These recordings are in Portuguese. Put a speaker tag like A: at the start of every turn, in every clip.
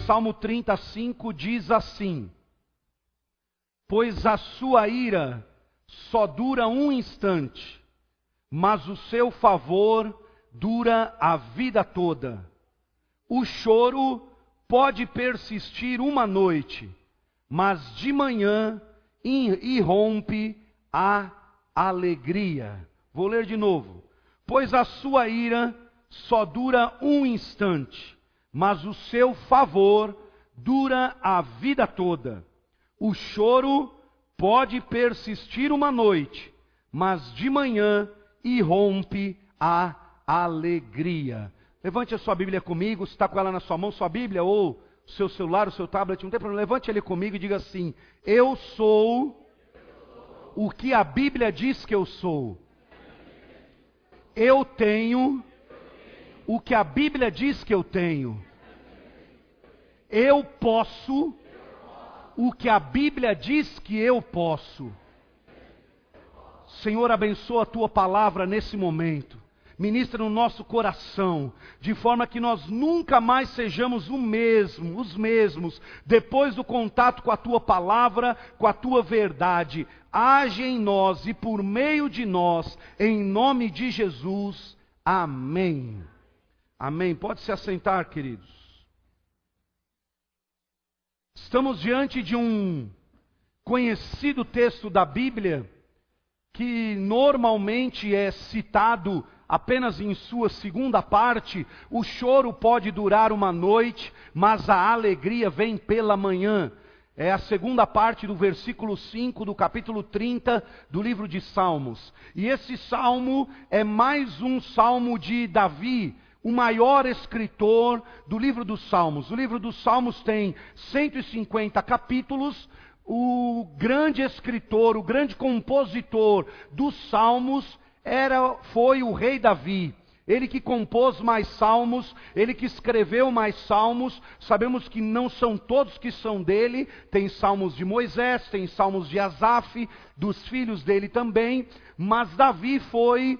A: Salmo 35 diz assim: pois a sua ira só dura um instante, mas o seu favor dura a vida toda. O choro pode persistir uma noite, mas de manhã irrompe a alegria. Vou ler de novo. Pois a sua ira só dura um instante, mas o seu favor dura a vida toda. O choro pode persistir uma noite, mas de manhã irrompe a alegria. Levante a sua Bíblia comigo, se está com ela na sua mão, sua Bíblia ou o seu celular, o seu tablet, não tem problema. Levante ele comigo e diga assim: eu sou o que a Bíblia diz que eu sou. Eu tenho o que a Bíblia diz que eu tenho. Eu posso o que a Bíblia diz que eu posso. Senhor, abençoa a tua palavra nesse momento. Ministra no nosso coração, de forma que nós nunca mais sejamos os mesmos, depois do contato com a tua palavra, com a tua verdade. Age em nós e por meio de nós, em nome de Jesus. Amém. Amém. Pode se assentar, queridos. Estamos diante de um conhecido texto da Bíblia, que normalmente é citado apenas em sua segunda parte. O choro pode durar uma noite, mas a alegria vem pela manhã. É a segunda parte do versículo 5 do capítulo 30 do livro de Salmos. E esse salmo é mais um salmo de Davi, o maior escritor do livro dos Salmos. O livro dos Salmos tem 150 capítulos. O grande escritor, o grande compositor dos Salmos foi o rei Davi. Ele que compôs mais salmos, ele que escreveu mais salmos. Sabemos que não são todos que são dele. Tem salmos de Moisés, tem salmos de Asaf, dos filhos dele também. Mas Davi foi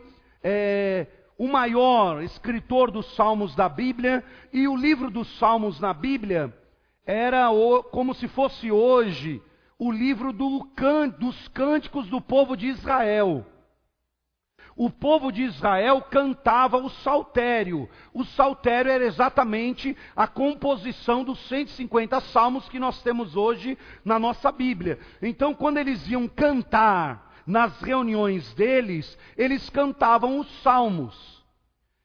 A: o maior escritor dos salmos da Bíblia. E o livro dos Salmos na Bíblia era como se fosse hoje o livro dos cânticos do povo de Israel. O povo de Israel cantava o saltério. O saltério era exatamente a composição dos 150 salmos que nós temos hoje na nossa Bíblia. Então, quando eles iam cantar nas reuniões deles, eles cantavam os salmos.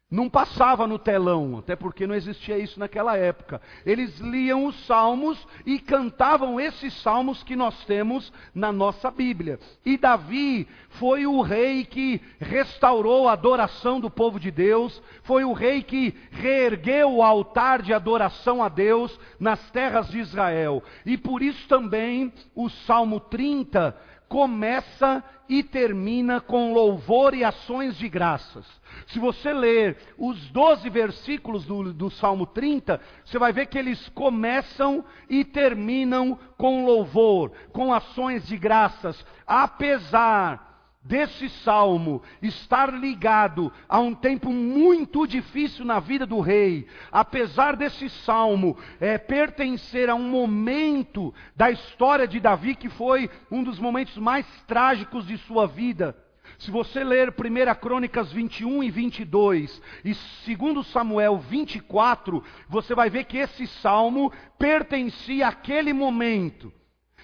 A: Não passava no telão, até porque não existia isso naquela época. Eles liam os salmos e cantavam esses salmos que nós temos na nossa Bíblia. E Davi foi o rei que restaurou a adoração do povo de Deus, foi o rei que reergueu o altar de adoração a Deus nas terras de Israel. E por isso também o Salmo 30 começa e termina com louvor e ações de graças. Se você ler os 12 versículos do Salmo 30, você vai ver que eles começam e terminam com louvor, com ações de graças. Apesar desse salmo estar ligado a um tempo muito difícil na vida do rei, apesar desse salmo pertencer a um momento da história de Davi que foi um dos momentos mais trágicos de sua vida. Se você ler 1 Crônicas 21 e 22 e 2 Samuel 24, você vai ver que esse salmo pertencia àquele momento.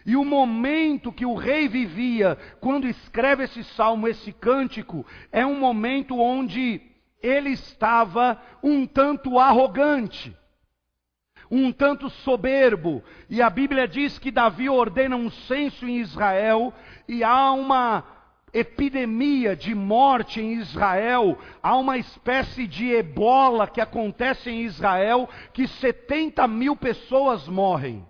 A: E o momento que o rei vivia, quando escreve esse salmo, esse cântico, é um momento onde ele estava um tanto arrogante, um tanto soberbo. E a Bíblia diz que Davi ordena um censo em Israel, e há uma epidemia de morte em Israel, há uma espécie de ebola que acontece em Israel, que 70 mil pessoas morrem.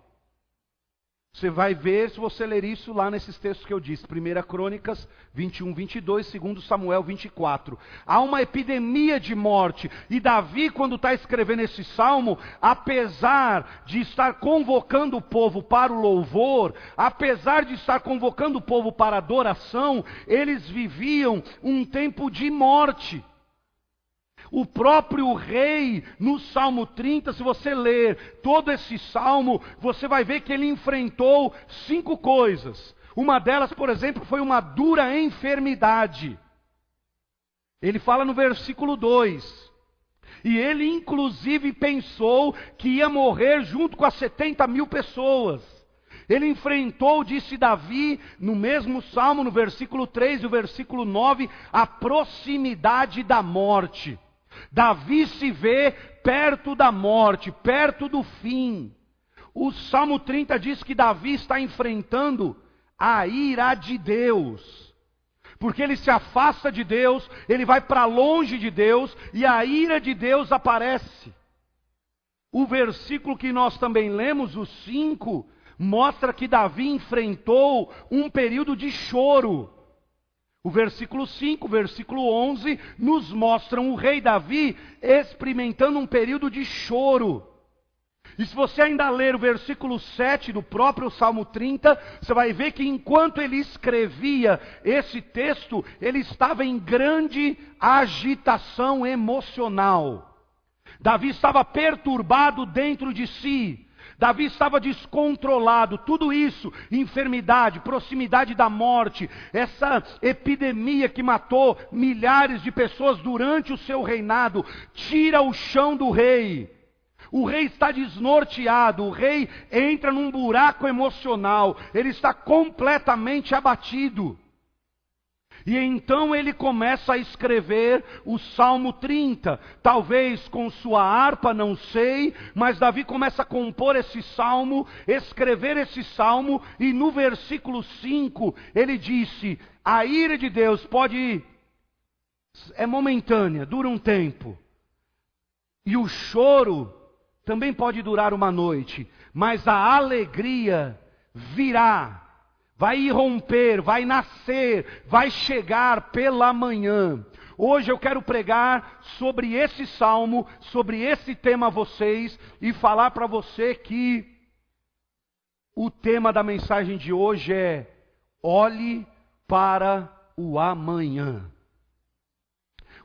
A: Você vai ver, se você ler isso lá nesses textos que eu disse, 1 Crônicas 21, 22, 2 Samuel 24. Há uma epidemia de morte, e Davi, quando está escrevendo esse salmo, apesar de estar convocando o povo para o louvor, apesar de estar convocando o povo para a adoração, eles viviam um tempo de morte. O próprio rei, no Salmo 30, se você ler todo esse salmo, você vai ver que ele enfrentou 5 coisas. Uma delas, por exemplo, foi uma dura enfermidade. Ele fala no versículo 2. E ele inclusive pensou que ia morrer junto com as 70 mil pessoas. Ele enfrentou, disse Davi, no mesmo salmo, no versículo 3 e o versículo 9, a proximidade da morte. Davi se vê perto da morte, perto do fim. O Salmo 30 diz que Davi está enfrentando a ira de Deus. Porque ele se afasta de Deus, ele vai para longe de Deus, e a ira de Deus aparece. O versículo que nós também lemos, o 5, mostra que Davi enfrentou um período de choro. O versículo 5, o versículo 11, nos mostram o rei Davi experimentando um período de choro. E se você ainda ler o versículo 7 do próprio Salmo 30, você vai ver que enquanto ele escrevia esse texto, ele estava em grande agitação emocional. Davi estava perturbado dentro de si. Davi estava descontrolado. Tudo isso, enfermidade, proximidade da morte, essa epidemia que matou milhares de pessoas durante o seu reinado, tira o chão do rei. O rei está desnorteado, o rei entra num buraco emocional, ele está completamente abatido. E então ele começa a escrever o Salmo 30, talvez com sua harpa, não sei, mas Davi começa a compor esse salmo, escrever esse salmo, e no versículo 5 ele disse: a ira de Deus é momentânea, dura um tempo, e o choro também pode durar uma noite, mas a alegria virá, vai irromper, vai nascer, vai chegar pela manhã. Hoje eu quero pregar sobre esse salmo, sobre esse tema a vocês, e falar para você que o tema da mensagem de hoje é: olhe para o amanhã.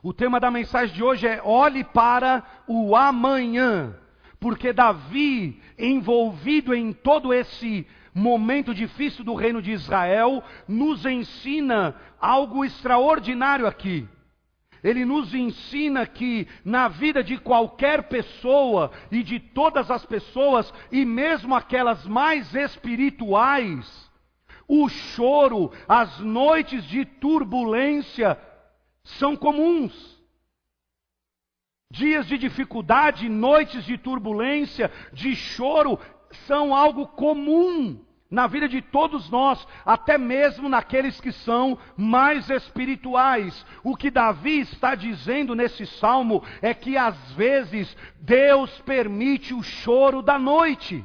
A: O tema da mensagem de hoje é: olhe para o amanhã. Porque Davi, envolvido em todo esse momento difícil do reino de Israel, nos ensina algo extraordinário aqui. Ele nos ensina que na vida de qualquer pessoa e de todas as pessoas, e mesmo aquelas mais espirituais, o choro, as noites de turbulência são comuns. Dias de dificuldade, noites de turbulência, de choro, são algo comum na vida de todos nós, até mesmo naqueles que são mais espirituais. O que Davi está dizendo nesse salmo é que às vezes Deus permite o choro da noite.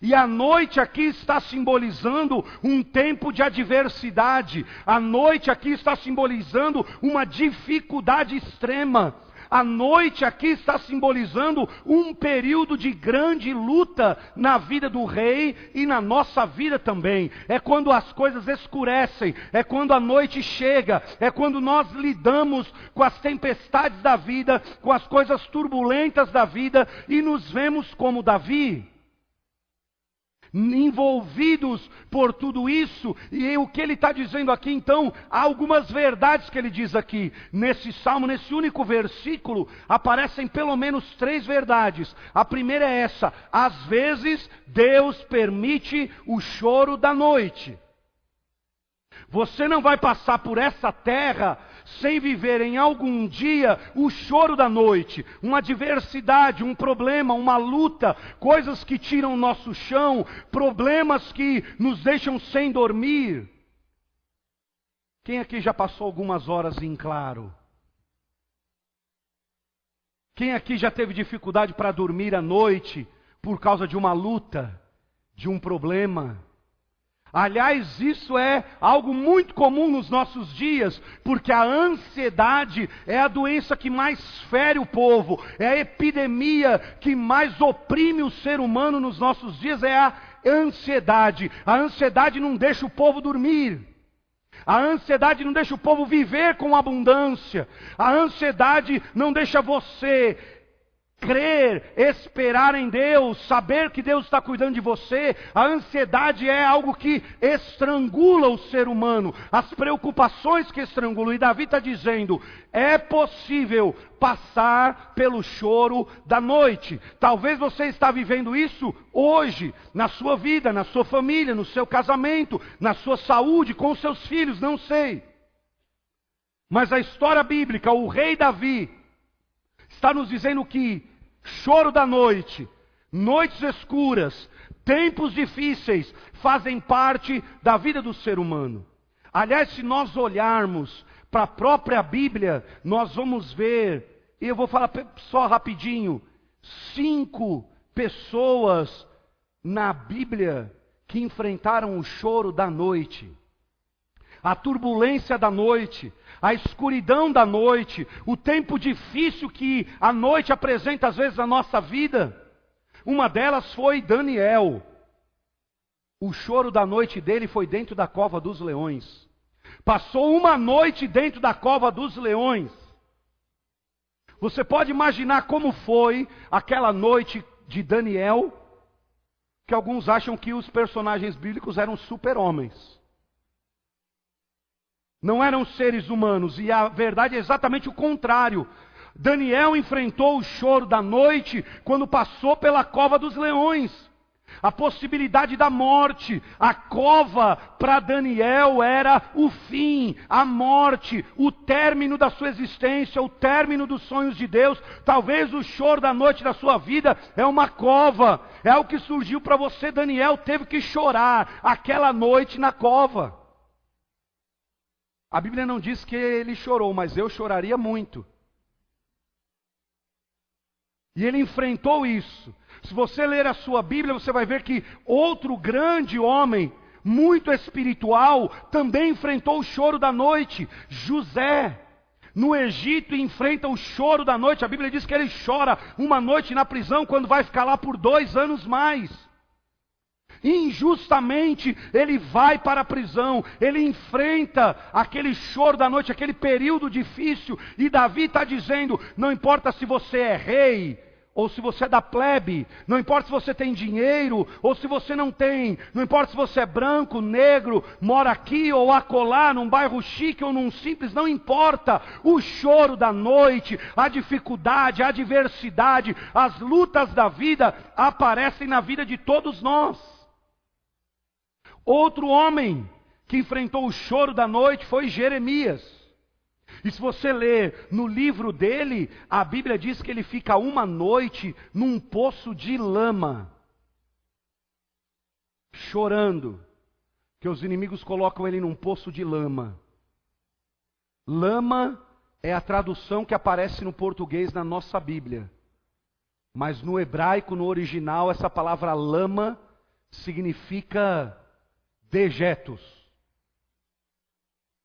A: E a noite aqui está simbolizando um tempo de adversidade. A noite aqui está simbolizando uma dificuldade extrema. A noite aqui está simbolizando um período de grande luta na vida do rei e na nossa vida também. É quando as coisas escurecem, é quando a noite chega, é quando nós lidamos com as tempestades da vida, com as coisas turbulentas da vida, e nos vemos como Davi, envolvidos por tudo isso. E o que ele está dizendo aqui então, há algumas verdades que ele diz aqui, nesse salmo, nesse único versículo, aparecem pelo menos 3 verdades. A primeira é essa: às vezes Deus permite o choro da noite. Você não vai passar por essa terra sem viver em algum dia o choro da noite, uma adversidade, um problema, uma luta, coisas que tiram o nosso chão, problemas que nos deixam sem dormir. Quem aqui já passou algumas horas em claro? Quem aqui já teve dificuldade para dormir à noite por causa de uma luta, de um problema? Aliás, isso é algo muito comum nos nossos dias, porque a ansiedade é a doença que mais fere o povo, é a epidemia que mais oprime o ser humano nos nossos dias, é a ansiedade. A ansiedade não deixa o povo dormir. A ansiedade não deixa o povo viver com abundância. A ansiedade não deixa você crer, esperar em Deus, saber que Deus está cuidando de você. A ansiedade é algo que estrangula o ser humano, as preocupações que estrangulam. E Davi está dizendo, é possível passar pelo choro da noite. Talvez você está vivendo isso hoje, na sua vida, na sua família, no seu casamento, na sua saúde, com os seus filhos, não sei. Mas a história bíblica, o rei Davi, está nos dizendo que choro da noite, noites escuras, tempos difíceis fazem parte da vida do ser humano. Aliás, se nós olharmos para a própria Bíblia, nós vamos ver, e eu vou falar só rapidinho, 5 pessoas na Bíblia que enfrentaram o choro da noite. A turbulência da noite, a escuridão da noite, o tempo difícil que a noite apresenta às vezes na nossa vida. Uma delas foi Daniel. O choro da noite dele foi dentro da cova dos leões. Passou uma noite dentro da cova dos leões. Você pode imaginar como foi aquela noite de Daniel, que alguns acham que os personagens bíblicos eram super-homens. Não eram seres humanos, e a verdade é exatamente o contrário. Daniel enfrentou o choro da noite quando passou pela cova dos leões. A possibilidade da morte, a cova para Daniel era o fim, a morte, o término da sua existência, o término dos sonhos de Deus. Talvez o choro da noite da sua vida é uma cova, é o que surgiu para você. Daniel teve que chorar aquela noite na cova. A Bíblia não diz que ele chorou, mas eu choraria muito. E ele enfrentou isso. Se você ler a sua Bíblia, você vai ver que outro grande homem, muito espiritual, também enfrentou o choro da noite. José, no Egito, enfrenta o choro da noite. A Bíblia diz que ele chora uma noite na prisão, quando vai ficar lá por 2 anos mais. Injustamente ele vai para a prisão, ele enfrenta aquele choro da noite, aquele período difícil, e Davi está dizendo, não importa se você é rei, ou se você é da plebe, não importa se você tem dinheiro, ou se você não tem, não importa se você é branco, negro, mora aqui ou acolá, num bairro chique ou num simples, não importa, o choro da noite, a dificuldade, a adversidade, as lutas da vida, aparecem na vida de todos nós. Outro homem que enfrentou o choro da noite foi Jeremias. E se você ler no livro dele, a Bíblia diz que ele fica uma noite num poço de lama, chorando, que os inimigos colocam ele num poço de lama. Lama é a tradução que aparece no português na nossa Bíblia. Mas no hebraico, no original, essa palavra lama significa dejetos,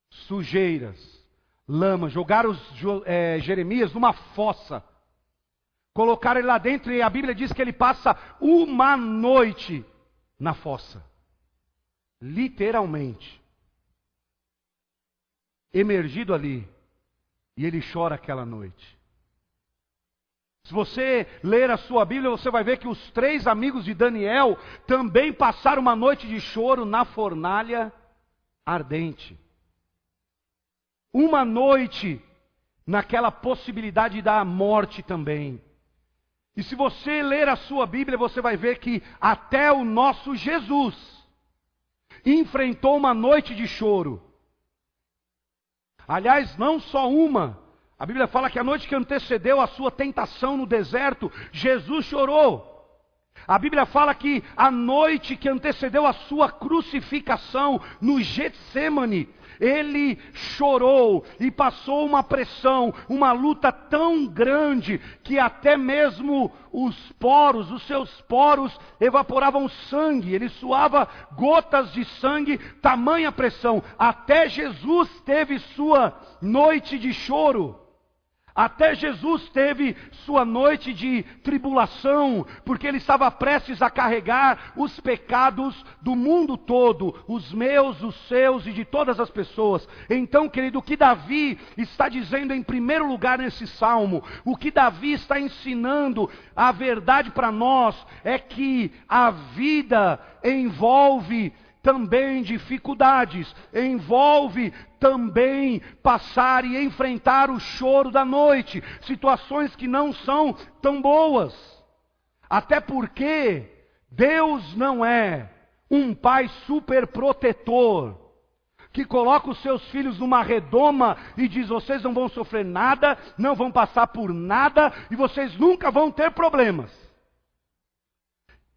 A: sujeiras, lama. Jogaram Jeremias numa fossa, colocaram ele lá dentro, e a Bíblia diz que ele passa uma noite na fossa, literalmente, emergido ali, e ele chora aquela noite. Se você ler a sua Bíblia, você vai ver que os 3 amigos de Daniel também passaram uma noite de choro na fornalha ardente. Uma noite naquela possibilidade da morte também. E se você ler a sua Bíblia, você vai ver que até o nosso Jesus enfrentou uma noite de choro. Aliás, não só uma. A Bíblia fala que a noite que antecedeu a sua tentação no deserto, Jesus chorou. A Bíblia fala que a noite que antecedeu a sua crucificação no Getsemane, ele chorou e passou uma pressão, uma luta tão grande que até mesmo os seus poros evaporavam sangue, ele suava gotas de sangue, tamanha pressão. Até Jesus teve sua noite de choro. Até Jesus teve sua noite de tribulação, porque ele estava prestes a carregar os pecados do mundo todo, os meus, os seus e de todas as pessoas. Então, querido, o que Davi está dizendo em primeiro lugar nesse salmo, o que Davi está ensinando, a verdade para nós, é que a vida envolve também dificuldades, envolve também passar e enfrentar o choro da noite, situações que não são tão boas. Até porque Deus não é um pai super protetor, que coloca os seus filhos numa redoma e diz: vocês não vão sofrer nada, não vão passar por nada e vocês nunca vão ter problemas.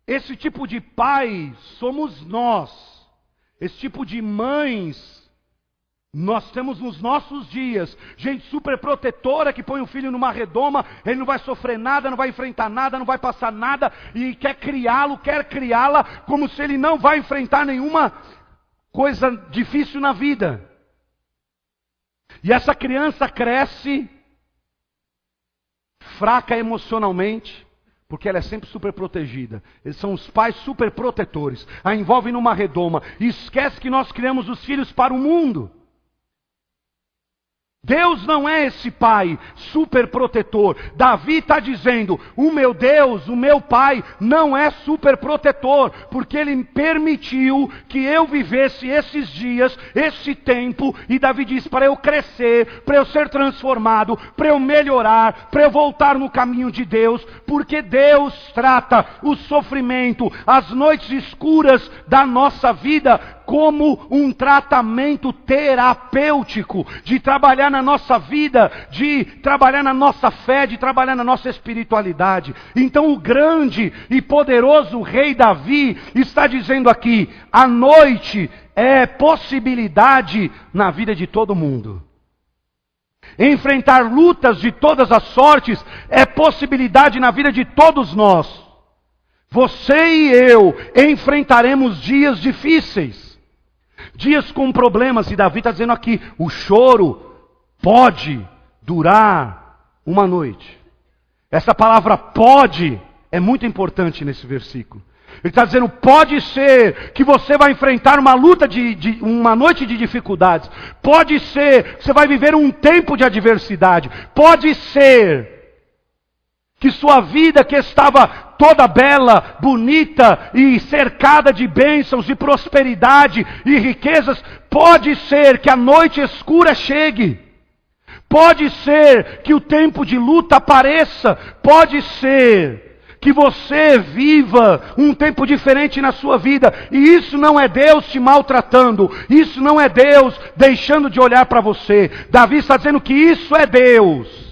A: Esse tipo de pai somos nós. Esse tipo de mães nós temos nos nossos dias. Gente super protetora que põe o filho numa redoma, ele não vai sofrer nada, não vai enfrentar nada, não vai passar nada, e quer criá-lo, quer criá-la, como se ele não vai enfrentar nenhuma coisa difícil na vida. E essa criança cresce fraca emocionalmente, porque ela é sempre super protegida. Eles são os pais super protetores. A envolvem numa redoma. E esquece que nós criamos os filhos para o mundo. Deus não é esse pai super protetor. Davi está dizendo: o meu Deus, o meu pai, não é super protetor, porque ele permitiu que eu vivesse esses dias, esse tempo, e Davi diz: para eu crescer, para eu ser transformado, para eu melhorar, para eu voltar no caminho de Deus, porque Deus trata o sofrimento, as noites escuras da nossa vida, como um tratamento terapêutico, de trabalhar na nossa vida, de trabalhar na nossa fé, de trabalhar na nossa espiritualidade. Então o grande e poderoso rei Davi está dizendo aqui: a noite é possibilidade na vida de todo mundo. Enfrentar lutas de todas as sortes é possibilidade na vida de todos nós. Você e eu enfrentaremos dias difíceis, dias com problemas, e Davi está dizendo aqui: o choro pode durar uma noite. Essa palavra pode é muito importante nesse versículo. Ele está dizendo: pode ser que você vai enfrentar uma luta uma noite de dificuldades. Pode ser que você vai viver um tempo de adversidade. Pode ser que sua vida, que estava toda bela, bonita e cercada de bênçãos e prosperidade e riquezas, pode ser que a noite escura chegue. Pode ser que o tempo de luta apareça. Pode ser que você viva um tempo diferente na sua vida. E isso não é Deus te maltratando. Isso não é Deus deixando de olhar para você. Davi está dizendo que isso é Deus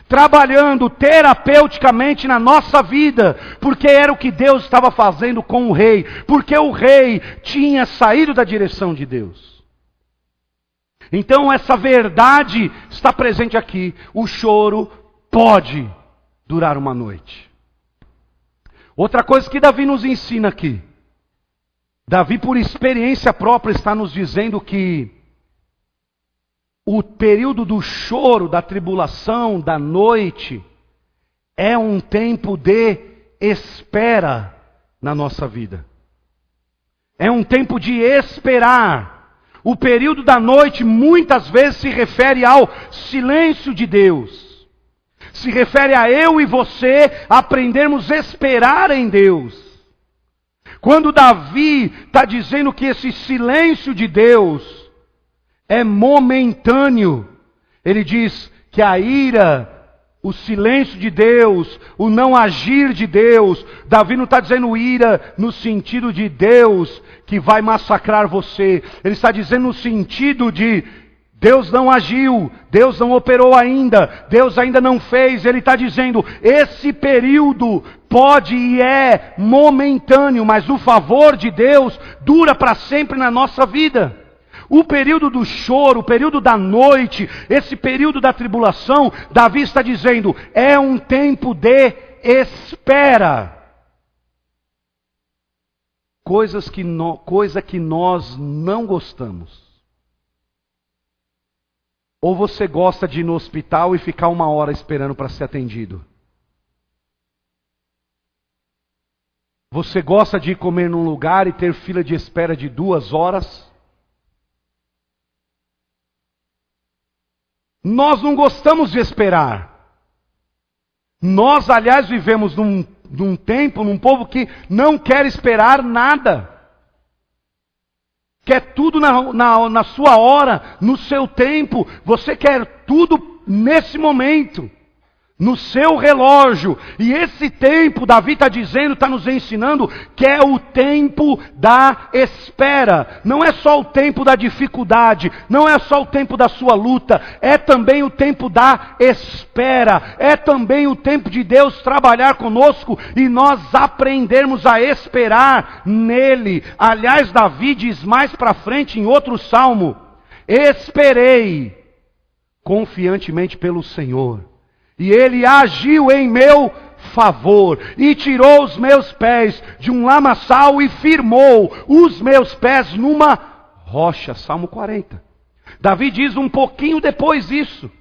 A: trabalhando terapeuticamente na nossa vida, porque era o que Deus estava fazendo com o rei, porque o rei tinha saído da direção de Deus. Então essa verdade está presente aqui: o choro pode durar uma noite. Outra coisa que Davi nos ensina aqui, Davi, por experiência própria, está nos dizendo que o período do choro, da tribulação, da noite, é um tempo de espera na nossa vida. É um tempo de esperar. O período da noite muitas vezes se refere ao silêncio de Deus. Se refere a eu e você aprendermos a esperar em Deus. Quando Davi está dizendo que esse silêncio de Deus é momentâneo, ele diz que a ira, o silêncio de Deus, o não agir de Deus, Davi não está dizendo ira no sentido de Deus que vai massacrar você. Ele está dizendo no sentido de Deus não agiu, Deus não operou ainda, Deus ainda não fez. Ele está dizendo: esse período pode e é momentâneo, mas o favor de Deus dura para sempre na nossa vida. O período do choro, o período da noite, esse período da tribulação, Davi está dizendo, é um tempo de espera. Coisa que nós não gostamos. Ou você gosta de ir no hospital e ficar 1 hora esperando para ser atendido? Você gosta de ir comer num lugar e ter fila de espera de 2 horas? Nós não gostamos de esperar. Nós, aliás, vivemos num tempo, num povo que não quer esperar nada. Quer tudo na sua hora, no seu tempo. Você quer tudo nesse momento, no seu relógio. E esse tempo, Davi está dizendo, está nos ensinando, que é o tempo da espera. Não é só o tempo da dificuldade, não é só o tempo da sua luta, é também o tempo da espera. É também o tempo de Deus trabalhar conosco e nós aprendermos a esperar nele. Aliás, Davi diz mais para frente em outro salmo: esperei confiantemente pelo Senhor, e Ele agiu em meu favor, e tirou os meus pés de um lamaçal, e firmou os meus pés numa rocha. Salmo 40. Davi diz um pouquinho depois isso.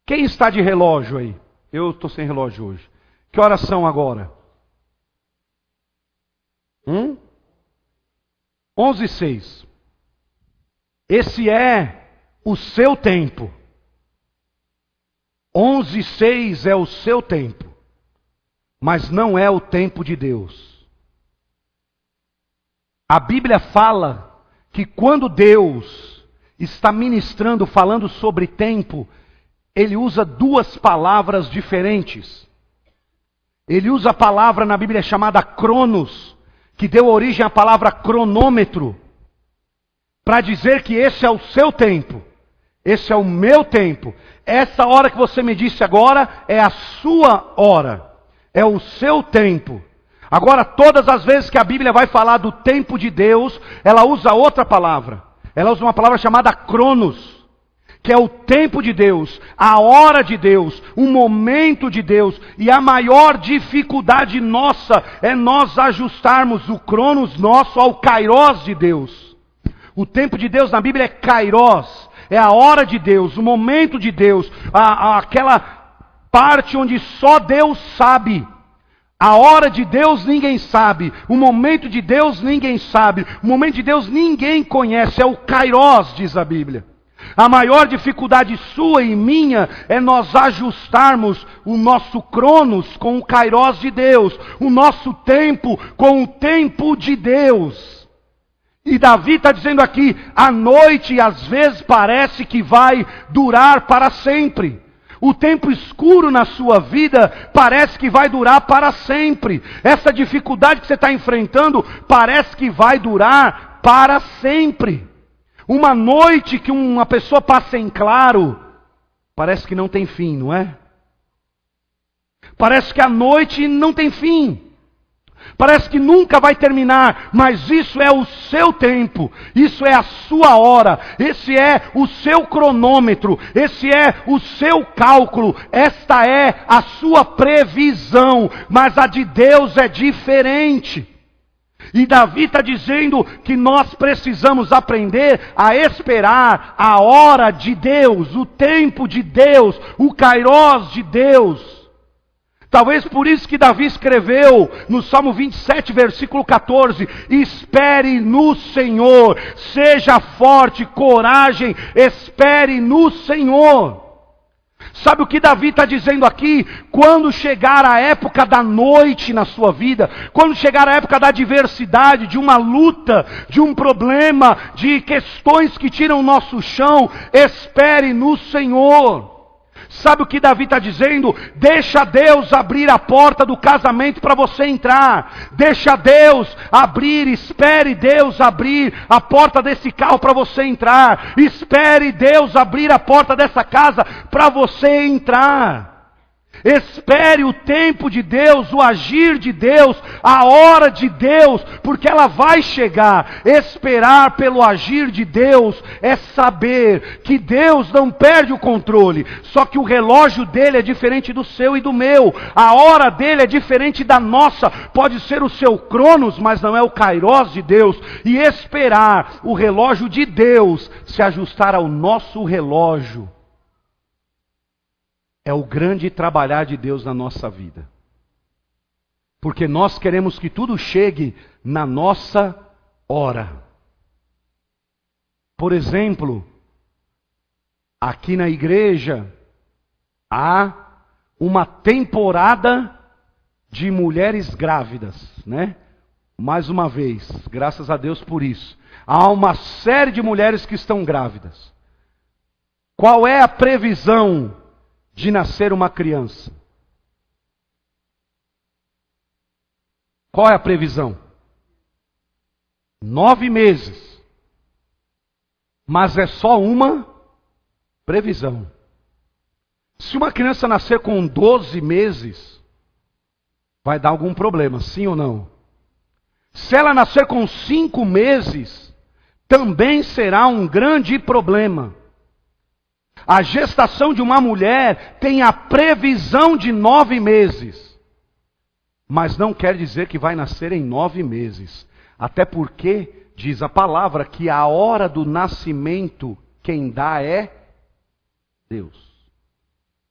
A: Quem está de relógio aí? Eu estou sem relógio hoje. Que horas são agora? 11:06. Esse é o seu tempo. 11:06 é o seu tempo, mas não é o tempo de Deus. A Bíblia fala que quando Deus está ministrando, falando sobre tempo, Ele usa 2 palavras diferentes. Ele usa a palavra na Bíblia chamada cronos, que deu origem à palavra cronômetro, para dizer que esse é o seu tempo. Esse é o meu tempo. Essa hora que você me disse agora é a sua hora. É o seu tempo. Agora, todas as vezes que a Bíblia vai falar do tempo de Deus, ela usa outra palavra. Ela usa uma palavra chamada cronos, que é o tempo de Deus, a hora de Deus, o momento de Deus. E a maior dificuldade nossa é nós ajustarmos o cronos nosso ao kairós de Deus. O tempo de Deus na Bíblia é kairós. É a hora de Deus, o momento de Deus, aquela parte onde só Deus sabe. A hora de Deus ninguém sabe, o momento de Deus ninguém sabe, o momento de Deus ninguém conhece, é o kairós, diz a Bíblia. A maior dificuldade sua e minha é nós ajustarmos o nosso cronos com o kairós de Deus, o nosso tempo com o tempo de Deus. E Davi está dizendo aqui, a noite às vezes parece que vai durar para sempre. O tempo escuro na sua vida parece que vai durar para sempre. Essa dificuldade que você está enfrentando parece que vai durar para sempre. Uma noite que uma pessoa passa em claro, parece que não tem fim, não é? Parece que a noite não tem fim. Parece que nunca vai terminar, mas isso é o seu tempo, isso é a sua hora, esse é o seu cronômetro, esse é o seu cálculo, esta é a sua previsão, mas a de Deus é diferente. E Davi está dizendo que nós precisamos aprender a esperar a hora de Deus, o tempo de Deus, o kairós de Deus. Talvez por isso que Davi escreveu no Salmo 27, versículo 14: espere no Senhor, seja forte, coragem, espere no Senhor. Sabe o que Davi está dizendo aqui? Quando chegar a época da noite na sua vida, quando chegar a época da adversidade, de uma luta, de um problema, de questões que tiram o nosso chão, espere no Senhor. Sabe o que Davi está dizendo? Deixa Deus abrir a porta do casamento para você entrar. Deixa Deus abrir, espere Deus abrir a porta desse carro para você entrar. Espere Deus abrir a porta dessa casa para você entrar. Espere o tempo de Deus, o agir de Deus, a hora de Deus, porque ela vai chegar. Esperar pelo agir de Deus é saber que Deus não perde o controle, só que o relógio dele é diferente do seu e do meu, a hora dele é diferente da nossa. Pode ser o seu Cronos, mas não é o Kairos de Deus. E esperar o relógio de Deus se ajustar ao nosso relógio é o grande trabalhar de Deus na nossa vida. Porque nós queremos que tudo chegue na nossa hora. Por exemplo, aqui na igreja há uma temporada de mulheres grávidas, né? Mais uma vez, graças a Deus por isso. Há uma série de mulheres que estão grávidas. Qual é a previsão de nascer uma criança? Qual é a previsão? 9 meses. Mas é só uma previsão. Se uma criança nascer com 12 meses, vai dar algum problema, sim ou não? Se ela nascer com 5 meses, também será um grande problema. A gestação de uma mulher tem a previsão de 9 meses. Mas não quer dizer que vai nascer em 9 meses. Até porque, diz a palavra, que a hora do nascimento, quem dá é Deus.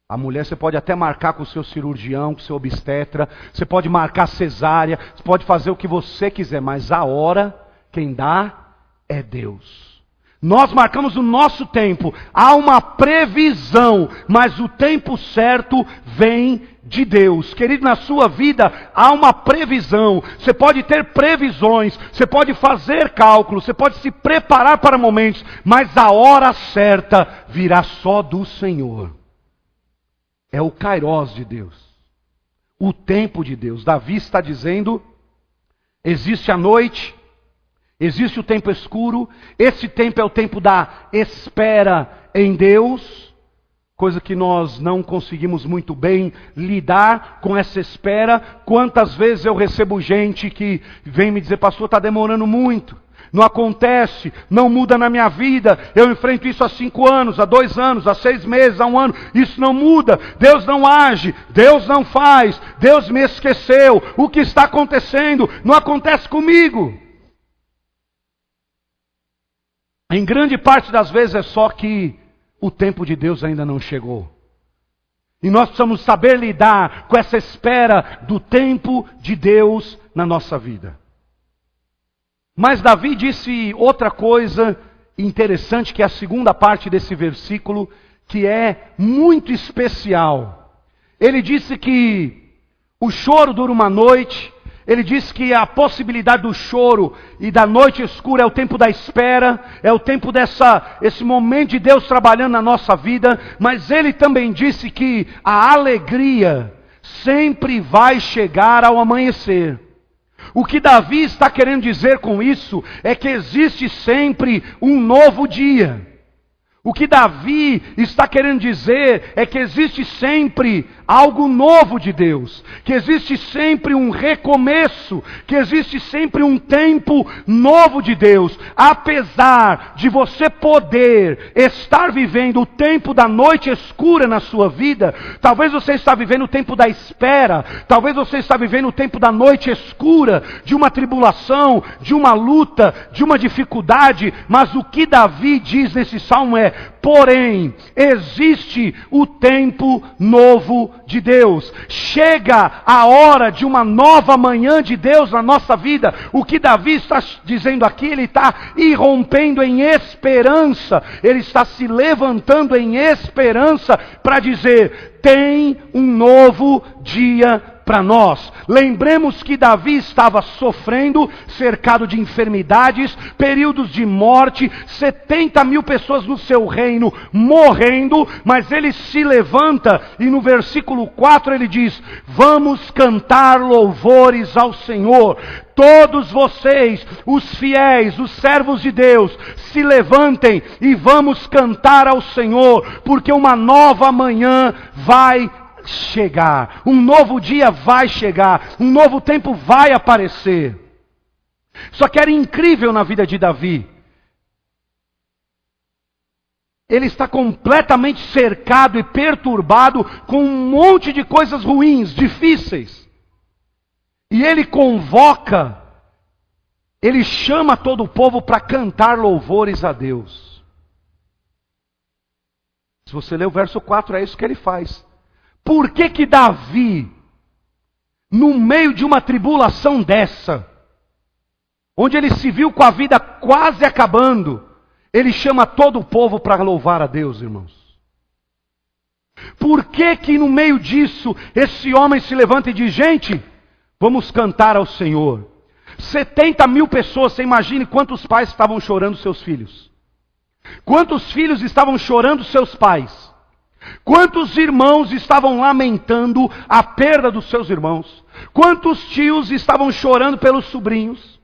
A: A mulher você pode até marcar com o seu cirurgião, com o seu obstetra, você pode marcar cesárea, você pode fazer o que você quiser, mas a hora, quem dá é Deus. Nós marcamos o nosso tempo, há uma previsão, mas o tempo certo vem de Deus. Querido, na sua vida há uma previsão. Você pode ter previsões, você pode fazer cálculos, você pode se preparar para momentos, mas a hora certa virá só do Senhor. É o Kairos de Deus, o tempo de Deus. Davi está dizendo, existe a noite, existe o tempo escuro, esse tempo é o tempo da espera em Deus, coisa que nós não conseguimos muito bem lidar com essa espera. Quantas vezes eu recebo gente que vem me dizer, pastor, está demorando muito, não acontece, não muda na minha vida, eu enfrento isso há 5 anos, há 2 anos, há 6 meses, há 1 ano, isso não muda, Deus não age, Deus não faz, Deus me esqueceu, o que está acontecendo não acontece comigo. Em grande parte das vezes é só que o tempo de Deus ainda não chegou. E nós precisamos saber lidar com essa espera do tempo de Deus na nossa vida. Mas Davi disse outra coisa interessante, que é a segunda parte desse versículo, que é muito especial. Ele disse que o choro dura uma noite. Ele diz que a possibilidade do choro e da noite escura é o tempo da espera, é o tempo esse momento de Deus trabalhando na nossa vida, mas ele também disse que a alegria sempre vai chegar ao amanhecer. O que Davi está querendo dizer com isso é que existe sempre um novo dia. O que Davi está querendo dizer é que existe sempre algo novo de Deus, que existe sempre um recomeço, que existe sempre um tempo novo de Deus. Apesar de você poder estar vivendo o tempo da noite escura na sua vida, talvez você está vivendo o tempo da espera, talvez você está vivendo o tempo da noite escura, de uma tribulação, de uma luta, de uma dificuldade, mas o que Davi diz nesse salmo é: porém, existe o tempo novo de Deus. Chega a hora de uma nova manhã de Deus na nossa vida. O que Davi está dizendo aqui, ele está irrompendo em esperança. Ele está se levantando em esperança para dizer: tem um novo dia para nós. Lembremos que Davi estava sofrendo, cercado de enfermidades, períodos de morte, 70 mil pessoas no seu reino morrendo, mas ele se levanta e no versículo 4 ele diz: vamos cantar louvores ao Senhor. Todos vocês, os fiéis, os servos de Deus, se levantem e vamos cantar ao Senhor, porque uma nova manhã vai chegar, um novo dia vai chegar, um novo tempo vai aparecer. Só que era incrível na vida de Davi. Ele está completamente cercado e perturbado com um monte de coisas ruins, difíceis. E ele convoca, ele chama todo o povo para cantar louvores a Deus. Se você ler o verso 4, é isso que ele faz. Por que Davi, no meio de uma tribulação dessa, onde ele se viu com a vida quase acabando, ele chama todo o povo para louvar a Deus, irmãos? Por que no meio disso, esse homem se levanta e diz, gente, vamos cantar ao Senhor? 70 mil pessoas, você imagine quantos pais estavam chorando seus filhos. Quantos filhos estavam chorando seus pais. Quantos irmãos estavam lamentando a perda dos seus irmãos. Quantos tios estavam chorando pelos sobrinhos.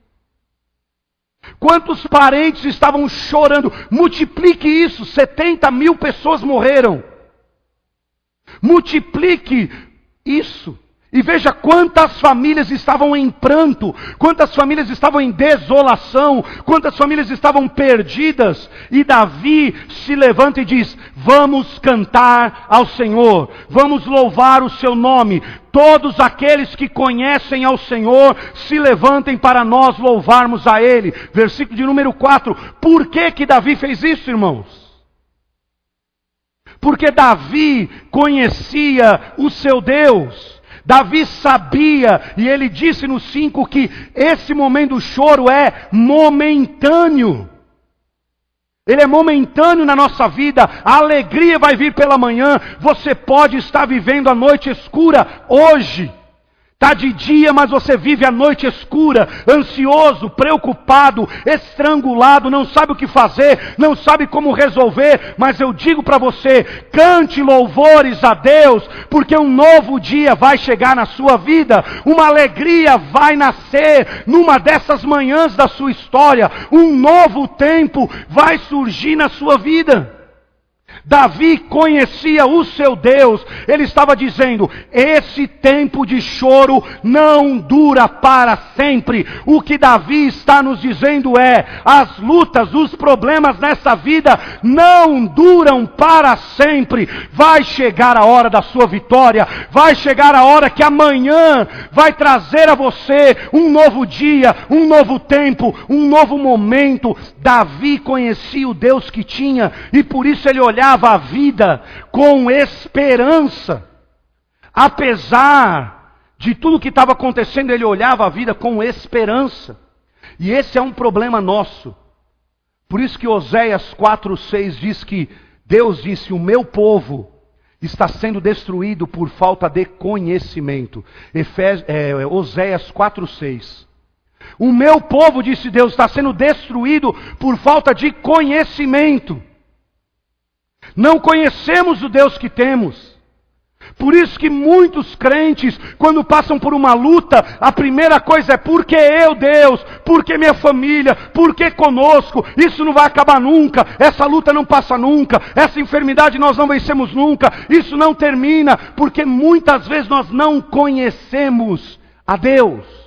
A: Quantos parentes estavam chorando? Multiplique isso, 70 mil pessoas morreram. Multiplique isso. E veja quantas famílias estavam em pranto, quantas famílias estavam em desolação, quantas famílias estavam perdidas. E Davi se levanta e diz, vamos cantar ao Senhor, vamos louvar o seu nome. Todos aqueles que conhecem ao Senhor, se levantem para nós louvarmos a Ele. Versículo de número 4. Por que Davi fez isso, irmãos? Porque Davi conhecia o seu Deus. Davi sabia, e ele disse no 5 que esse momento do choro é momentâneo. Ele é momentâneo na nossa vida, a alegria vai vir pela manhã. Você pode estar vivendo a noite escura hoje. Está de dia, mas você vive a noite escura, ansioso, preocupado, estrangulado, não sabe o que fazer, não sabe como resolver. Mas eu digo para você, cante louvores a Deus, porque um novo dia vai chegar na sua vida. Uma alegria vai nascer numa dessas manhãs da sua história. Um novo tempo vai surgir na sua vida. Davi conhecia o seu Deus. Ele estava dizendo, esse tempo de choro não dura para sempre. O que Davi está nos dizendo é, as lutas, os problemas nessa vida não duram para sempre. Vai chegar a hora da sua vitória, vai chegar a hora que amanhã vai trazer a você um novo dia, um novo tempo, um novo momento. Davi conhecia o Deus que tinha, e por isso ele olhava a vida com esperança. Apesar de tudo que estava acontecendo, ele olhava a vida com esperança. E esse é um problema nosso. Por isso que Oséias 4:6 diz que Deus disse, o meu povo está sendo destruído por falta de conhecimento. Oséias 4:6. O meu povo, disse Deus, está sendo destruído por falta de conhecimento. Não conhecemos o Deus que temos. Por isso que muitos crentes, quando passam por uma luta, a primeira coisa é, por que eu, Deus? Por que minha família? Por que conosco? Isso não vai acabar nunca, essa luta não passa nunca, essa enfermidade nós não vencemos nunca, isso não termina, porque muitas vezes nós não conhecemos a Deus.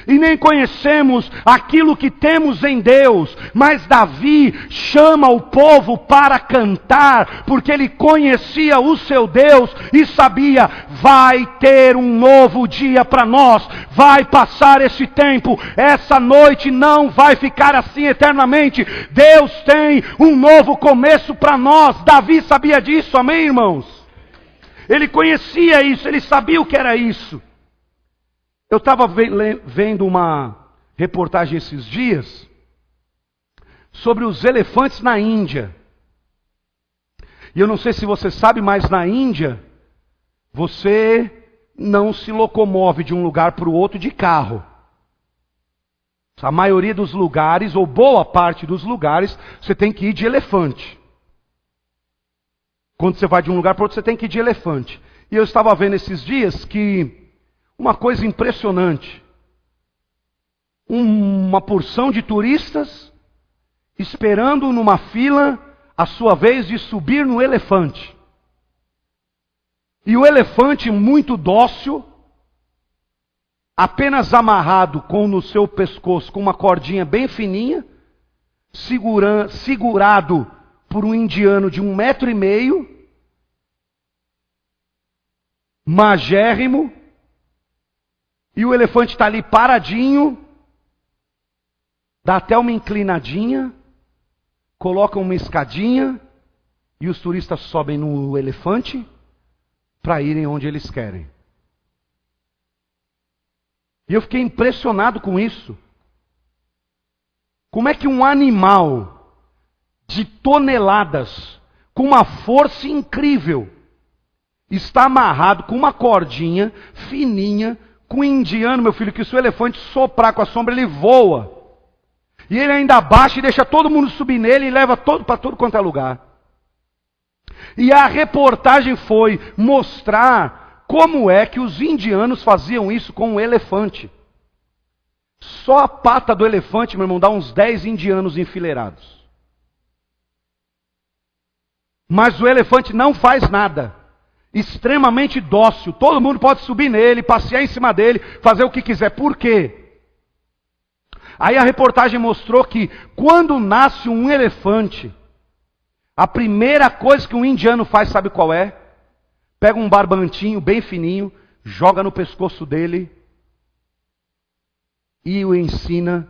A: E nem conhecemos aquilo que temos em Deus. Mas Davi chama o povo para cantar, porque ele conhecia o seu Deus e sabia, vai ter um novo dia para nós, vai passar esse tempo, essa noite não vai ficar assim eternamente. Deus tem um novo começo para nós. Davi sabia disso, amém, irmãos? Ele conhecia isso, ele sabia o que era isso. Eu estava vendo uma reportagem esses dias sobre os elefantes na Índia. E eu não sei se você sabe, mas na Índia, você não se locomove de um lugar para o outro de carro. A maioria dos lugares, ou boa parte dos lugares, você tem que ir de elefante. Quando você vai de um lugar para o outro, você tem que ir de elefante. E eu estava vendo esses dias que uma coisa impressionante. Uma porção de turistas esperando numa fila a sua vez de subir no elefante. E o elefante, muito dócil, apenas amarrado no seu pescoço com uma cordinha bem fininha, segurado por um indiano de 1,5 metros, magérrimo, e o elefante está ali paradinho, dá até uma inclinadinha, coloca uma escadinha, e os turistas sobem no elefante para irem onde eles querem. E eu fiquei impressionado com isso. Como é que um animal de toneladas, com uma força incrível, está amarrado com uma cordinha fininha, com um indiano, meu filho, que se o elefante soprar com a sombra, ele voa. E ele ainda abaixa e deixa todo mundo subir nele e leva para todo quanto é lugar. E a reportagem foi mostrar como é que os indianos faziam isso com o elefante. Só a pata do elefante, meu irmão, dá uns 10 indianos enfileirados. Mas o elefante não faz nada. Extremamente dócil. Todo mundo pode subir nele, passear em cima dele, fazer o que quiser. Por quê? Aí a reportagem mostrou que quando nasce um elefante, a primeira coisa que um indiano faz, sabe qual é? Pega um barbantinho bem fininho, joga no pescoço dele e o ensina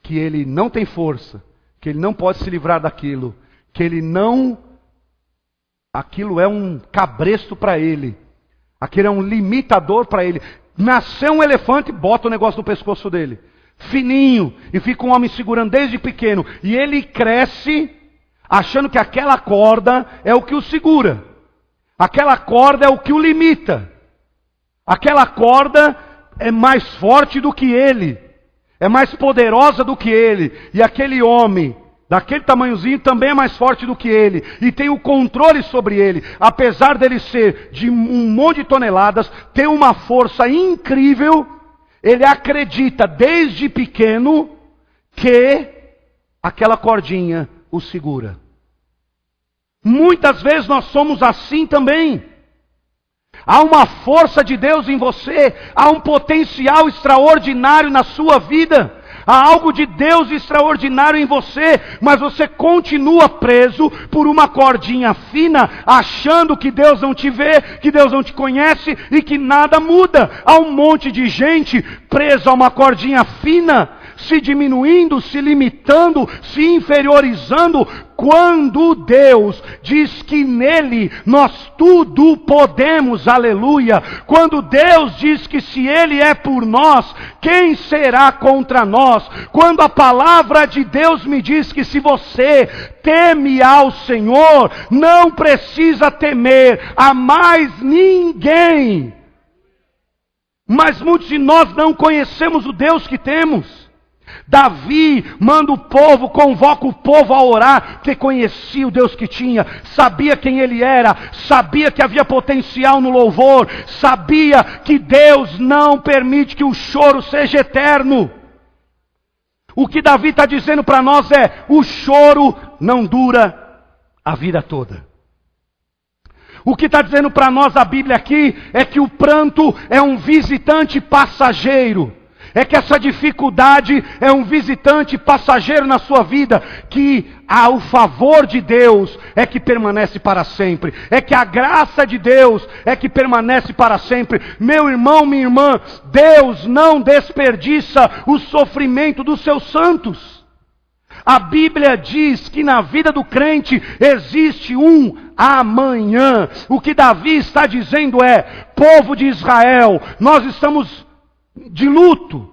A: que ele não tem força, que ele não pode se livrar daquilo, que ele não... Aquilo é um cabresto para ele. Aquilo é um limitador para ele. Nasceu um elefante, bota o negócio no pescoço dele. Fininho. E fica um homem segurando desde pequeno. E ele cresce achando que aquela corda é o que o segura. Aquela corda é o que o limita. Aquela corda é mais forte do que ele. É mais poderosa do que ele. E aquele homem... daquele tamanhozinho também é mais forte do que ele. E tem o controle sobre ele. Apesar dele ser de um monte de toneladas, tem uma força incrível. Ele acredita desde pequeno que aquela cordinha o segura. Muitas vezes nós somos assim também. Há uma força de Deus em você. Há um potencial extraordinário na sua vida. Há algo de Deus extraordinário em você, mas você continua preso por uma cordinha fina, achando que Deus não te vê, que Deus não te conhece e que nada muda. Há um monte de gente presa a uma cordinha fina, se diminuindo, se limitando, se inferiorizando, quando Deus diz que nele nós tudo podemos, aleluia. Quando Deus diz que se Ele é por nós, quem será contra nós? Quando a palavra de Deus me diz que se você teme ao Senhor, não precisa temer a mais ninguém. Mas muitos de nós não conhecemos o Deus que temos. Davi manda o povo, convoca o povo a orar, porque conhecia o Deus que tinha, sabia quem ele era, sabia que havia potencial no louvor, sabia que Deus não permite que o choro seja eterno. O que Davi está dizendo para nós é, o choro não dura a vida toda. O que está dizendo para nós a Bíblia aqui é que o pranto é um visitante passageiro. É que essa dificuldade é um visitante passageiro na sua vida, que o favor de Deus é que permanece para sempre, é que a graça de Deus é que permanece para sempre. Meu irmão, minha irmã, Deus não desperdiça o sofrimento dos seus santos. A Bíblia diz que na vida do crente existe um amanhã. O que Davi está dizendo é, povo de Israel, nós estamos de luto,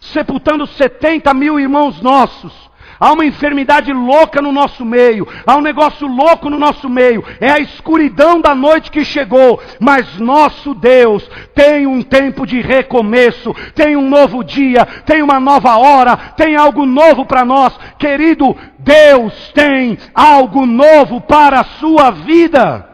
A: sepultando 70 mil irmãos nossos. Há uma enfermidade louca no nosso meio, há um negócio louco no nosso meio, é a escuridão da noite que chegou, mas nosso Deus tem um tempo de recomeço, tem um novo dia, tem uma nova hora, tem algo novo para nós. Querido, Deus tem algo novo para a sua vida.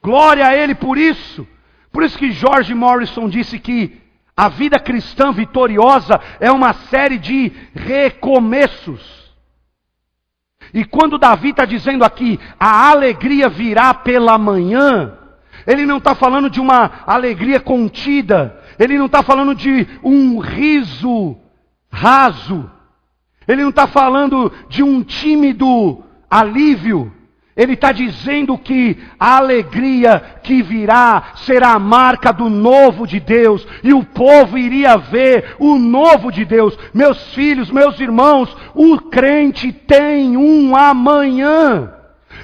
A: Glória a Ele por isso. Por isso que George Morrison disse que a vida cristã vitoriosa é uma série de recomeços. E quando Davi está dizendo aqui, a alegria virá pela manhã, Ele não está falando de uma alegria contida. Ele não está falando de um riso raso. Ele não está falando de um tímido alívio. Ele está dizendo que a alegria que virá será a marca do novo de Deus. E o povo iria ver o novo de Deus. Meus filhos, meus irmãos, o crente tem um amanhã.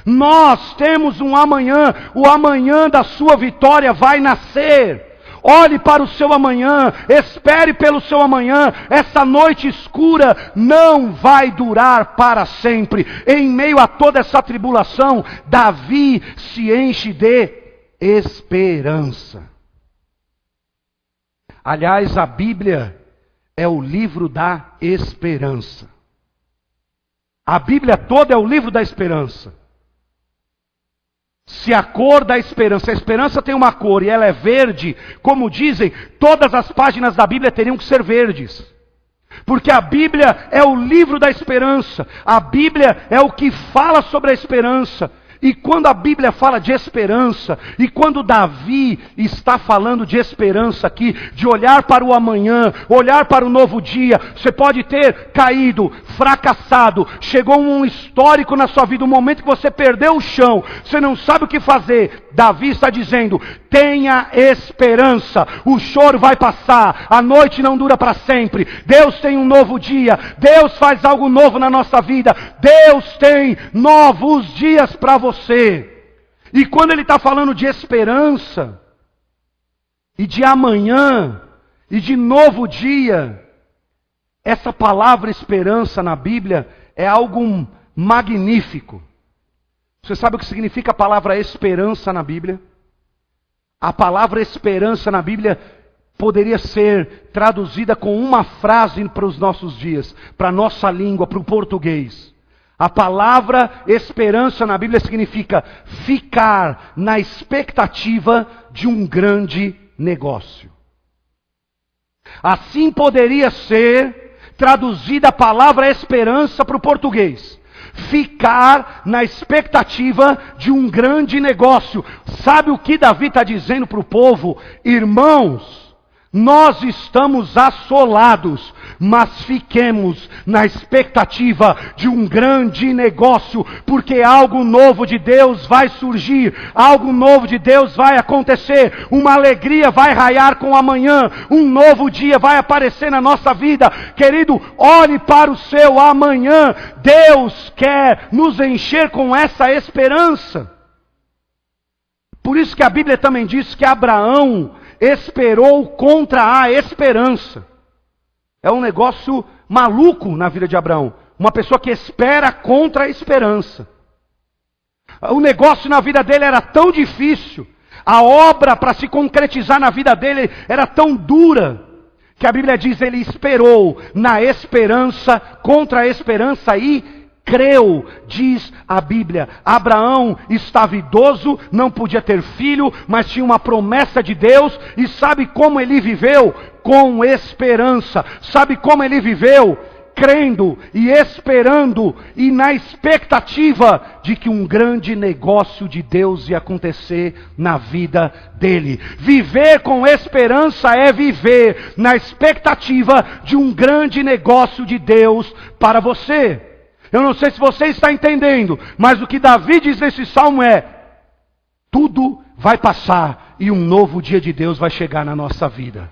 A: Nós temos um amanhã. O amanhã da sua vitória vai nascer. Olhe para o seu amanhã, espere pelo seu amanhã. Essa noite escura não vai durar para sempre. Em meio a toda essa tribulação, Davi se enche de esperança. Aliás, a Bíblia é o livro da esperança. A Bíblia toda é o livro da esperança. Se a cor da esperança, a esperança tem uma cor e ela é verde, como dizem, todas as páginas da Bíblia teriam que ser verdes. Porque a Bíblia é o livro da esperança, a Bíblia é o que fala sobre a esperança. E quando a Bíblia fala de esperança, e quando Davi está falando de esperança aqui, de olhar para o amanhã, olhar para o novo dia, você pode ter caído, fracassado, chegou um histórico na sua vida, um momento que você perdeu o chão, você não sabe o que fazer. Davi está dizendo, tenha esperança, o choro vai passar, a noite não dura para sempre, Deus tem um novo dia, Deus faz algo novo na nossa vida, Deus tem novos dias para você. E quando ele está falando de esperança, e de amanhã, e de novo dia, essa palavra esperança na Bíblia é algo magnífico. Você sabe o que significa a palavra esperança na Bíblia? A palavra esperança na Bíblia poderia ser traduzida com uma frase para os nossos dias, para a nossa língua, para o português. A palavra esperança na Bíblia significa ficar na expectativa de um grande negócio. Assim poderia ser traduzida a palavra esperança para o português. Ficar na expectativa de um grande negócio. Sabe o que Davi está dizendo para o povo? Irmãos, nós estamos assolados, mas fiquemos na expectativa de um grande negócio, porque algo novo de Deus vai surgir, algo novo de Deus vai acontecer, uma alegria vai raiar com o amanhã, um novo dia vai aparecer na nossa vida. Querido, olhe para o seu amanhã, Deus quer nos encher com essa esperança. Por isso que a Bíblia também diz que Abraão esperou contra a esperança. É um negócio maluco na vida de Abraão. Uma pessoa que espera contra a esperança. O negócio na vida dele era tão difícil. A obra para se concretizar na vida dele era tão dura. Que a Bíblia diz, ele esperou na esperança, contra a esperança e creu, diz a Bíblia. Abraão estava idoso, não podia ter filho, mas tinha uma promessa de Deus. E sabe como ele viveu? Com esperança. Sabe como ele viveu? Crendo e esperando e na expectativa de que um grande negócio de Deus ia acontecer na vida dele. Viver com esperança é viver na expectativa de um grande negócio de Deus para você. Eu não sei se você está entendendo, mas o que Davi diz nesse salmo é: tudo vai passar e um novo dia de Deus vai chegar na nossa vida.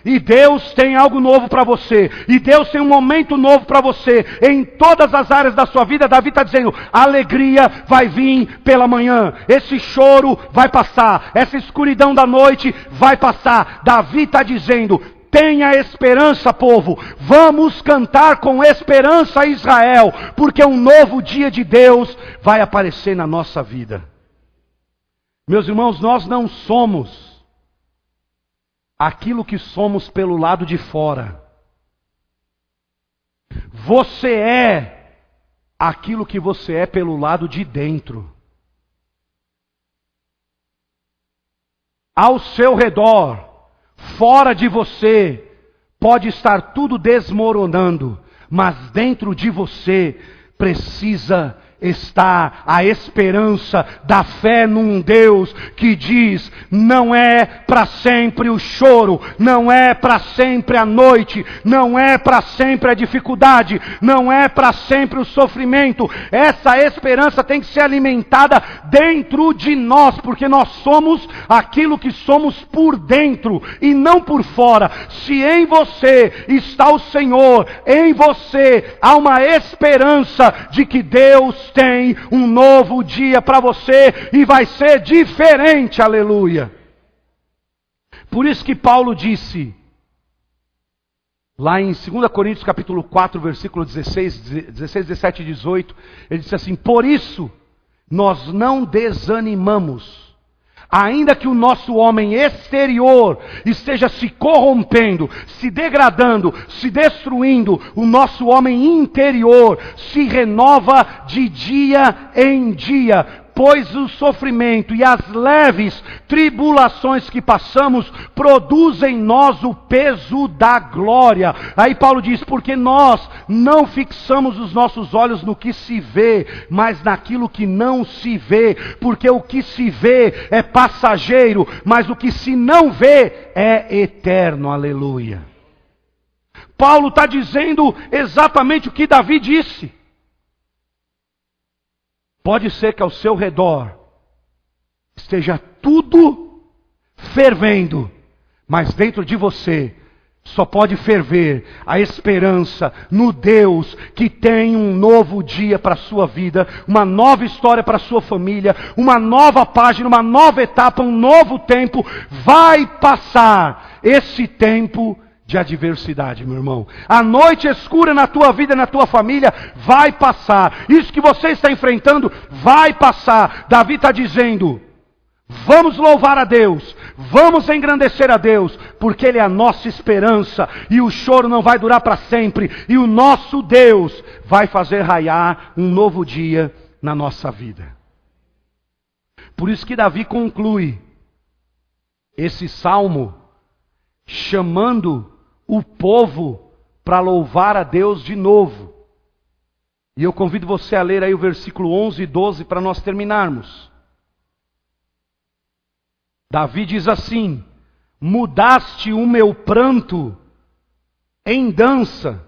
A: E Deus tem algo novo para você, e Deus tem um momento novo para você, em todas as áreas da sua vida. Davi está dizendo, a alegria vai vir pela manhã, esse choro vai passar, essa escuridão da noite vai passar. Davi está dizendo, tenha esperança, povo, vamos cantar com esperança, Israel, porque um novo dia de Deus vai aparecer na nossa vida. Meus irmãos, nós não somos aquilo que somos pelo lado de fora. Você é aquilo que você é pelo lado de dentro. Ao seu redor, fora de você, pode estar tudo desmoronando, mas dentro de você precisa está a esperança da fé num Deus que diz: não é para sempre o choro, não é para sempre a noite, não é para sempre a dificuldade, não é para sempre o sofrimento. Essa esperança tem que ser alimentada dentro de nós, porque nós somos aquilo que somos por dentro e não por fora. Se em você está o Senhor, em você há uma esperança de que Deus tem um novo dia para você e vai ser diferente, aleluia. Por isso que Paulo disse, lá em 2 Coríntios capítulo 4, versículo 16, 17 e 18, ele disse assim: por isso nós não desanimamos. Ainda que o nosso homem exterior esteja se corrompendo, se degradando, se destruindo, o nosso homem interior se renova de dia em dia. Pois o sofrimento e as leves tribulações que passamos produzem em nós o peso da glória. Aí Paulo diz: porque nós não fixamos os nossos olhos no que se vê, mas naquilo que não se vê. Porque o que se vê é passageiro, mas o que se não vê é eterno. Aleluia. Paulo está dizendo exatamente o que Davi disse. Pode ser que ao seu redor esteja tudo fervendo, mas dentro de você só pode ferver a esperança no Deus que tem um novo dia para a sua vida, uma nova história para a sua família, uma nova página, uma nova etapa, um novo tempo. Vai passar esse tempo de adversidade, meu irmão. A noite escura na tua vida e na tua família vai passar. Isso que você está enfrentando vai passar. Davi está dizendo: vamos louvar a Deus, vamos engrandecer a Deus, porque Ele é a nossa esperança, e o choro não vai durar para sempre, e o nosso Deus vai fazer raiar um novo dia na nossa vida. Por isso que Davi conclui esse salmo chamando o povo para louvar a Deus de novo. E eu convido você a ler aí o versículo 11 e 12 para nós terminarmos. Davi diz assim: mudaste o meu pranto em dança,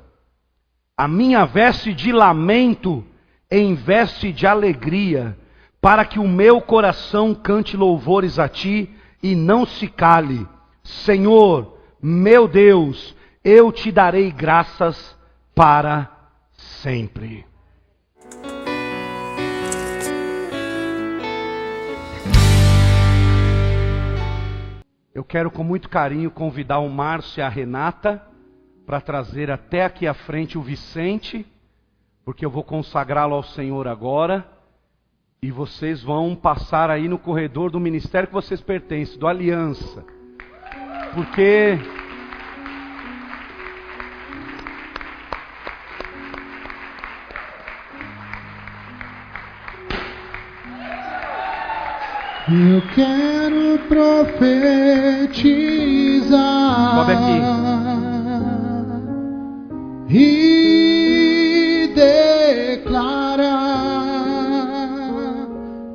A: a minha veste de lamento em veste de alegria, para que o meu coração cante louvores a ti e não se cale. Senhor, meu Deus, eu te darei graças para sempre. Eu quero com muito carinho convidar o Márcio e a Renata para trazer até aqui à frente o Vicente, porque eu vou consagrá-lo ao Senhor agora, e vocês vão passar aí no corredor do ministério que vocês pertencem, do Aliança. Porque
B: eu quero profetizar.
A: Sobe aqui.
B: E declarar: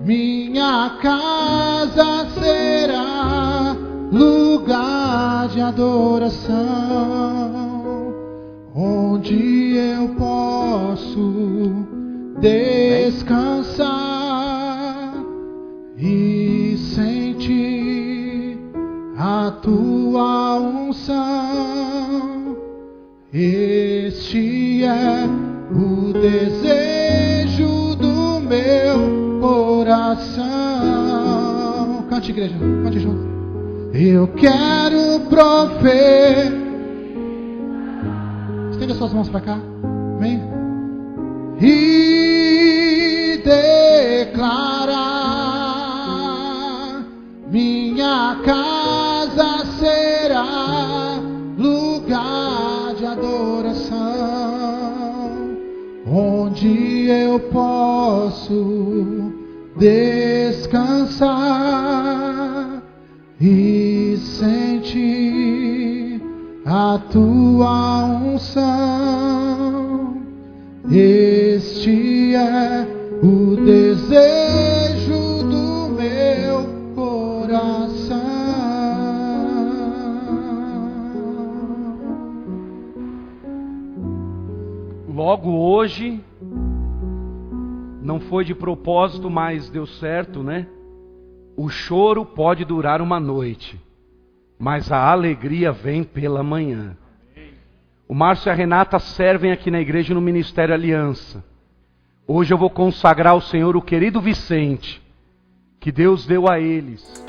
B: minha casa será lugar de adoração, onde eu posso descansar e sentir a tua unção. Este é o desejo do meu coração. Cante, igreja, cante junto. Eu quero profetizar. Estende as suas mãos para cá. Vem. E declarar: minha casa será lugar de adoração, onde eu posso descansar e sentir a tua unção. Este é o
A: logo hoje, não foi de propósito, mas deu certo, né? O choro pode durar uma noite, mas a alegria vem pela manhã. O Márcio e a Renata servem aqui na igreja no Ministério Aliança. Hoje eu vou consagrar ao Senhor o querido Vicente, que Deus deu a eles